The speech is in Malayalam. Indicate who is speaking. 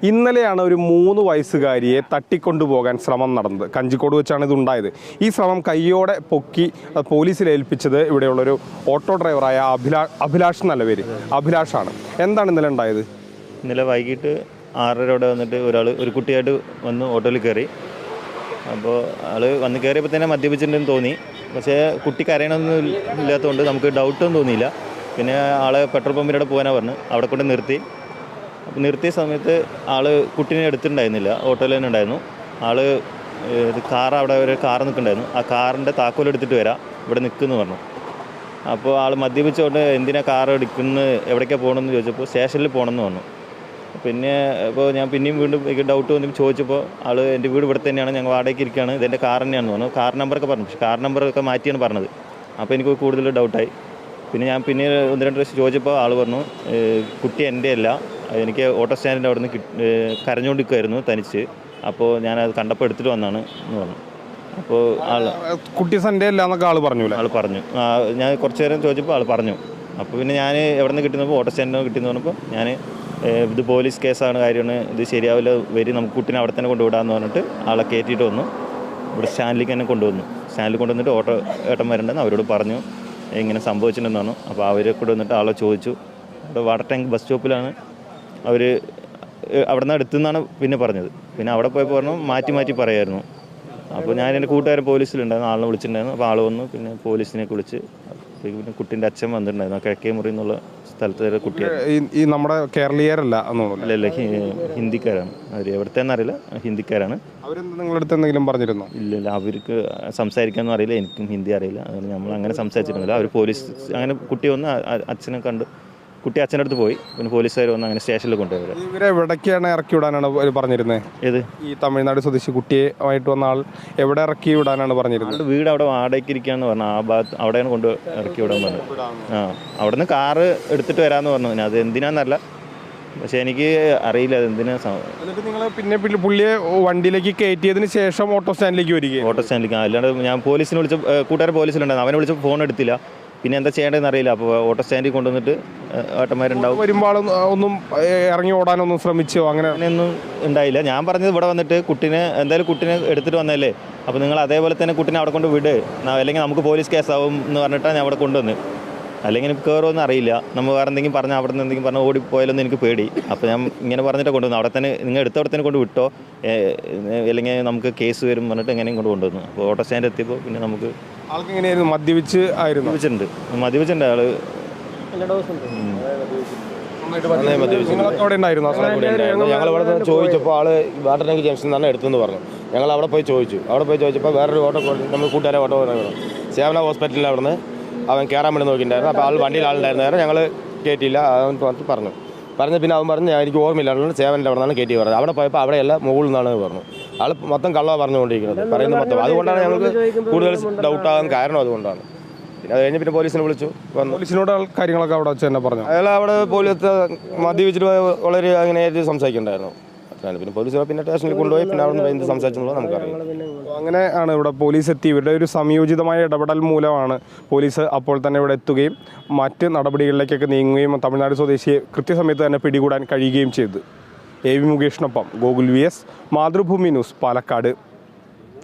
Speaker 1: ഇന്നലെയാണ് ഒരു 3 വയസ്സുകാരിയെ തട്ടിക്കൊണ്ടുപോകാൻ ശ്രമം നടന്നത്. കഞ്ചിക്കോട് വെച്ചാണ് ഇതുണ്ടായത്. ഈ ശ്രമം കയ്യോടെ പൊക്കി പോലീസിൽ ഏൽപ്പിച്ചത് ഇവിടെയുള്ളൊരു ഓട്ടോ ഡ്രൈവറായ അഭിലാഷ് എന്നല്ല പേര്, അഭിലാഷാണ്. എന്താണ് ഇന്നലെ ഉണ്ടായത്?
Speaker 2: ഇന്നലെ വൈകിട്ട് 6:30 വന്നിട്ട് ഒരു കുട്ടിയായിട്ട് വന്ന് ഓട്ടോയിൽ കയറി. അപ്പോൾ ആൾ വന്ന് കയറിയപ്പോൾ തന്നെ മദ്യപിച്ചിട്ടുണ്ടെന്ന് തോന്നി. പക്ഷേ കുട്ടി കരയണമൊന്നും ഇല്ലാത്തതുകൊണ്ട് നമുക്ക് ഡൗട്ടൊന്നും തോന്നിയില്ല. പിന്നെ ആളെ പെട്രോൾ പമ്പിലൂടെ പോകാനാണ് പറഞ്ഞു. അവിടെ കൊണ്ട് നിർത്തി. അപ്പോൾ നിർത്തിയ സമയത്ത് ആൾ കുട്ടീനെ എടുത്തിട്ടുണ്ടായിരുന്നില്ല, ഓട്ടോയിൽ തന്നെ ഉണ്ടായിരുന്നു. ആൾ അവിടെ ഒരു കാർ നിൽക്കുന്നുണ്ടായിരുന്നു. ആ കാറിൻ്റെ താക്കോൽ എടുത്തിട്ട് വരാം, ഇവിടെ നിൽക്കുമെന്ന് പറഞ്ഞു. അപ്പോൾ ആൾ മദ്യപിച്ചുകൊണ്ട് എന്തിനാണ് കാർ എടുക്കുന്നത്, എവിടേക്കാണ് പോകണമെന്ന് ചോദിച്ചപ്പോൾ സ്റ്റേഷനിൽ പോകണമെന്ന് പറഞ്ഞു. പിന്നെ അപ്പോൾ ഞാൻ പിന്നെയും വീണ്ടും ഡൗട്ട് വന്നു ചോദിച്ചപ്പോൾ ആൾ എൻ്റെ വീട് ഇവിടെ തന്നെയാണ്, ഞങ്ങൾ വാടകയ്ക്ക് ഇരിക്കുകയാണ്, ഇതെൻ്റെ കാർ തന്നെയാണെന്ന് പറഞ്ഞു. കാർ നമ്പറൊക്കെ പറഞ്ഞു, പക്ഷേ കാർ നമ്പറൊക്കെ മാറ്റിയാണ് പറഞ്ഞത്. അപ്പോൾ എനിക്ക് കൂടുതൽ ഡൗട്ടായി. പിന്നെ ഞാൻ 1-2 പ്രാവശ്യം ചോദിച്ചപ്പോൾ ആൾ പറഞ്ഞു കുട്ടി എൻ്റെ അല്ല, എനിക്ക് ഓട്ടോ സ്റ്റാൻഡിൻ്റെ അവിടെ നിന്ന് കരഞ്ഞുകൊണ്ടിരിക്കുമായിരുന്നു തനിച്ച്. അപ്പോൾ ഞാനത് കണ്ടപ്പോൾ എടുത്തിട്ട് വന്നാണ് എന്ന് പറഞ്ഞു. അപ്പോൾ
Speaker 1: കുട്ടി സൺഡേ അല്ല എന്നൊക്കെ ആൾ പറഞ്ഞു.
Speaker 2: ഞാൻ കുറച്ച് നേരം ചോദിച്ചപ്പോൾ ആൾ പറഞ്ഞു. അപ്പോൾ പിന്നെ ഞാൻ എവിടെ നിന്ന് കിട്ടുന്നപ്പോൾ ഓട്ടോ സ്റ്റാൻഡിൽ നിന്ന് കിട്ടിയെന്ന് പറഞ്ഞപ്പോൾ ഞാൻ ഇത് പോലീസ് കേസാണ്, കാര്യമാണ്, ഇത് ശരിയാവില്ല, നമുക്ക് കുട്ടീനെ അവിടെ തന്നെ കൊണ്ടുവിടാമെന്ന് പറഞ്ഞിട്ട് ആളെ കയറ്റിയിട്ട് വന്നു. ഇവിടെ സ്റ്റാൻഡിലേക്ക് തന്നെ കൊണ്ടുവന്നു. സ്റ്റാൻഡിൽ കൊണ്ടുവന്നിട്ട് ഓട്ടോ ഏട്ടന്മാരുണ്ടെന്ന് അവരോട് പറഞ്ഞു ഇങ്ങനെ സംഭവിച്ചിട്ടുണ്ടെന്ന് പറഞ്ഞു. അപ്പോൾ അവരെ കൂടെ വന്നിട്ട് ആളെ ചോദിച്ചു. അവിടെ വാട്ടർ ടാങ്ക് ബസ് സ്റ്റോപ്പിലാണ് അവർ, അവിടെ നിന്ന് അടുത്തുനിന്നാണ് പിന്നെ പറഞ്ഞത്. പിന്നെ അവിടെ പോയപ്പോൾ പറഞ്ഞു മാറ്റി പറയായിരുന്നു. അപ്പോൾ ഞാൻ എൻ്റെ കൂട്ടുകാരൻ പോലീസിലുണ്ടായിരുന്നു, ആളിനെ വിളിച്ചിട്ടുണ്ടായിരുന്നു. അപ്പോൾ ആൾ വന്നു. പിന്നെ പോലീസിനെ വിളിച്ച് പിന്നെ കുട്ടീൻ്റെ അച്ഛൻ വന്നിട്ടുണ്ടായിരുന്നു. കിഴക്കേ മുറി എന്നുള്ള സ്ഥലത്ത് കുട്ടിയാണ്.
Speaker 1: ഈ നമ്മുടെ കേരളീയരല്ല?
Speaker 2: അല്ലല്ല, ഹിന്ദിക്കാരാണ് അവർ. എവിടുത്തെ അറിയില്ല, ഹിന്ദിക്കാരാണ്.
Speaker 1: നിങ്ങളുടെ അടുത്ത് എന്തെങ്കിലും പറഞ്ഞിരുന്നോ?
Speaker 2: ഇല്ല, അവർക്ക് സംസാരിക്കാനൊന്നും അറിയില്ല, എനിക്കും ഹിന്ദി അറിയില്ല. അതുകൊണ്ട് നമ്മൾ അങ്ങനെ സംസാരിച്ചിരുന്നില്ല. അവർ പോലീസ് അങ്ങനെ കുട്ടി വന്ന് അച്ഛനെ കണ്ടു. കുട്ടി അച്ഛൻ്റെ അടുത്ത് പോയി. പിന്നെ പോലീസുകാർ വന്ന് അങ്ങനെ സ്റ്റേഷനിൽ കൊണ്ടുപോയി.
Speaker 1: ഇവരെ എവിടേക്കാണ് ഇറക്കി വിടാനാണ് പറഞ്ഞിരുന്നത്?
Speaker 2: ഏത്? ഈ
Speaker 1: തമിഴ്നാട് സ്വദേശി കുട്ടിയായിട്ട് വന്ന ആൾ എവിടെ ഇറക്കി വിടാനാണ് പറഞ്ഞിരുന്നത്?
Speaker 2: വീട് അവിടെ വാടകയ്ക്ക് ഇരിക്കുകയെന്ന് പറഞ്ഞു. ആ ഭാഗത്ത് അവിടെയാണ് കൊണ്ട് ഇറക്കി വിടാൻ പറഞ്ഞത്. അവിടെ നിന്ന് കാറ് എടുത്തിട്ട് വരാമെന്ന് പറഞ്ഞു. അത് എന്തിനാന്നല്ല, പക്ഷെ എനിക്ക് അറിയില്ല അതെന്തിനാ.
Speaker 1: എന്നിട്ട് നിങ്ങൾ പിന്നെ പുള്ളിയെ വണ്ടിയിലേക്ക് കയറ്റിയതിന് ശേഷം ഓട്ടോ സ്റ്റാൻഡിലേക്ക് വരികയും?
Speaker 2: ഓട്ടോ സ്റ്റാൻഡിലേക്ക്. അല്ലാണ്ട് ഞാൻ പോലീസിനെ വിളിച്ച, കൂട്ടുകാർ പോലീസിലുണ്ടായിരുന്നു, അവനെ വിളിച്ച് ഫോൺ എടുത്തില്ല. പിന്നെ എന്താ ചെയ്യേണ്ടതെന്ന് അറിയില്ല. അപ്പോൾ ഓട്ടോ സ്റ്റാൻഡിൽ കൊണ്ടുവന്നിട്ട് ഏട്ടന്മാരുണ്ടാവും.
Speaker 1: വരുമ്പോൾ ഒന്നും ഇറങ്ങി ഓടാനൊന്നും ശ്രമിച്ചോ?
Speaker 2: അങ്ങനെയൊന്നും ഉണ്ടായില്ല. ഞാൻ പറഞ്ഞത് ഇവിടെ വന്നിട്ട് എന്തായാലും കുട്ടീനെ എടുത്തിട്ട് വന്നല്ലേ, അപ്പോൾ നിങ്ങൾ അതേപോലെ തന്നെ കുട്ടീനെ അവിടെ കൊണ്ട് വിട്, അല്ലെങ്കിൽ നമുക്ക് പോലീസ് കേസാവും എന്ന് പറഞ്ഞിട്ടാണ് ഞാൻ അവിടെ കൊണ്ടുവന്ന്. അല്ലെങ്കിൽ എനിക്ക് കയറുമെന്ന് അറിയില്ല. നമ്മൾ വേറെ എന്തെങ്കിലും പറഞ്ഞാൽ അവിടെ നിന്ന് എന്തെങ്കിലും പറഞ്ഞാൽ ഓടിപ്പോയാലൊന്നും എനിക്ക് പേടി. അപ്പോൾ ഞാൻ ഇങ്ങനെ പറഞ്ഞിട്ട് കൊണ്ടുവന്നു. അവിടെ തന്നെ നിങ്ങൾ എടുത്തവിടെ തന്നെ കൊണ്ട് വിട്ടോ, അല്ലെങ്കിൽ നമുക്ക് കേസ് വരും പറഞ്ഞിട്ട് എങ്ങനെയും കൊണ്ടുവന്നു. അപ്പോൾ ഓട്ടോ സ്റ്റാൻഡ് എത്തിയപ്പോൾ പിന്നെ നമുക്ക്
Speaker 1: ആൾക്ക് എങ്ങനെയായിരുന്നു? മദ്യപിച്ചിട്ടുണ്ട്
Speaker 2: ആള്.
Speaker 3: ഞങ്ങളിവിടെ ചോദിച്ചപ്പോൾ ആള് വാട്ടർ ടാങ്ക് ജംഗ്ഷൻ തന്നെ എടുത്തെന്ന് പറഞ്ഞു. ഞങ്ങൾ അവിടെ പോയി ചോദിച്ചപ്പോൾ വേറൊരു ഓട്ടോ, നമ്മൾ കൂട്ടുകാരെ ഓട്ടോ സേവന ഹോസ്പിറ്റലിൽ അവിടെ നിന്ന് അവൻ കയറാൻ വേണ്ടി നോക്കിയിട്ടുണ്ടായിരുന്നു. അപ്പോൾ ആൾ വണ്ടിയിൽ ആളുണ്ടായിരുന്നേരം ഞങ്ങൾ കയറ്റിയില്ല അവൻ പറഞ്ഞു. പിന്നെ അവൻ പറഞ്ഞു എനിക്ക് ഓർമ്മയില്ല, സേവൻ്റെ അവിടെ നിന്നാണ് കയറ്റി പറഞ്ഞത്. അവിടെ പോയപ്പോൾ അവിടെയല്ല മുകളിൽ നിന്നാണ് പറഞ്ഞു. ആൾ മൊത്തം കള്ളമാണ് പറഞ്ഞുകൊണ്ടിരിക്കുന്നത്, പറയുന്നത് മൊത്തം. അതുകൊണ്ടാണ് ഞങ്ങൾക്ക് കൂടുതൽ ഡൗട്ടാകാൻ കാരണം. അതുകൊണ്ടാണ്. പിന്നെ അത് കഴിഞ്ഞ് പിന്നെ പോലീസിനെ വിളിച്ചു.
Speaker 1: പോലീസിനോട് കാര്യങ്ങളൊക്കെ അവിടെ വെച്ച് തന്നെ പറഞ്ഞു.
Speaker 3: അയാൾ അവിടെ പോലീസ് മദ്യപിച്ചിട്ട് വളരെ അങ്ങനെ സംസാരിക്കുന്നുണ്ടായിരുന്നു. പിന്നെ പോലീസ് പിന്നെ സ്റ്റേഷനിൽ കൊണ്ടുപോയി. പിന്നെ അവിടെ നിന്ന് എന്ത് സംസാരിച്ചെന്നുള്ളത് നമുക്കറിയാം.
Speaker 1: അങ്ങനെയാണ് ഇവിടെ പോലീസ് എത്തി. ഇവരുടെ ഒരു സംയോജിതമായ ഇടപെടൽ മൂലമാണ് പോലീസ് അപ്പോൾ തന്നെ ഇവിടെ എത്തുകയും മറ്റ് നടപടികളിലേക്കൊക്കെ നീങ്ങുകയും തമിഴ്നാട് സ്വദേശിയെ കൃത്യസമയത്ത് തന്നെ പിടികൂടാൻ കഴിയുകയും ചെയ്തു. AV മുകേഷിനൊപ്പം ഗോകുൽ VS, മാതൃഭൂമി ന്യൂസ്, പാലക്കാട്.